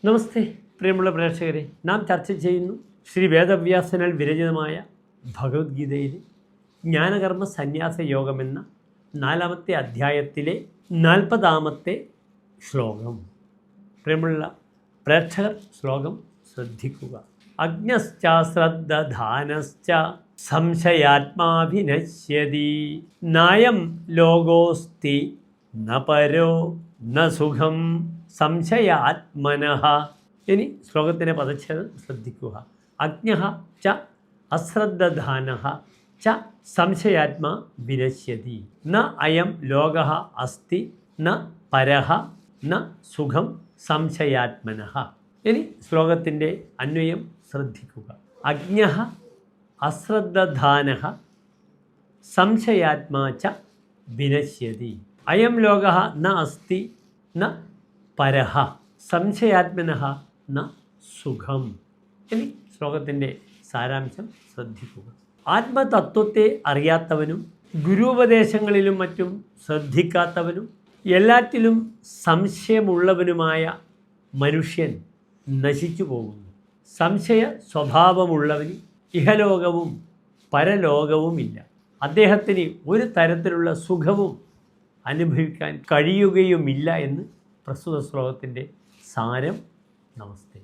നമസ്തേ പ്രിയമുള്ള പ്രേക്ഷകരെ, നാം ചർച്ച ചെയ്യുന്നു ശ്രീ വേദവ്യാസനാൽ വിരചിതമായ ഭഗവത്ഗീതയിലെ ജ്ഞാനകർമ്മ സന്യാസ യോഗമെന്ന 4-ാമത്തെ അധ്യായത്തിലെ 40-ാമത്തെ ശ്ലോകം. പ്രിയമുള്ള പ്രേക്ഷകർ, ശ്ലോകം ശ്രദ്ധിക്കുക. അജ്ഞശ്ച ശ്രദ്ധധാനശ്ച സംശയാത്മാഭിനശ്യതി നായം ലോകോസ്തി ന പരോ ന സുഖം സംശയാത്മനഃ. ഇനി ശ്ലോകത്തിൻ്റെ പദച്ഛേദം ശ്രദ്ധിക്കുക. അജ്ഞഃ ച അശ്രദ്ധധാനഃ ച സംശയാത്മാ വിനശ്യതി ന അയം ലോകഃ അസ്തി ന പരഃ ന സുഖം സംശയാത്മനഃ. ഇനി ശ്ലോകത്തിൻ്റെ അന്വയം ശ്രദ്ധിക്കുക. അജ്ഞഃ അശ്രദ്ധധാനഃ സംശയാത്മാ ച വിനശ്യതി അയം ലോകഃ ന അസ്തി ന പരഃ സംശയാത്മനഃ ന സുഖം. ഇനി ശ്ലോകത്തിൻ്റെ സാരാംശം ശ്രദ്ധിക്കുക. ആത്മതത്വത്തെ അറിയാത്തവനും ഗുരുപദേശങ്ങളിലും മറ്റും ശ്രദ്ധിക്കാത്തവനും എല്ലാറ്റിലും സംശയമുള്ളവനുമായ മനുഷ്യൻ നശിച്ചു പോകുന്നു. സംശയ സ്വഭാവമുള്ളവന് ഇഹലോകവും പരലോകവുമില്ല. അദ്ദേഹത്തിന് ഒരു തരത്തിലുള്ള സുഖവും അനുഭവിക്കാൻ കഴിയുകയുമില്ല എന്ന് പ്രസ്തുത ശ്ലോകത്തിൻ്റെ സാരം. നമസ്തേ.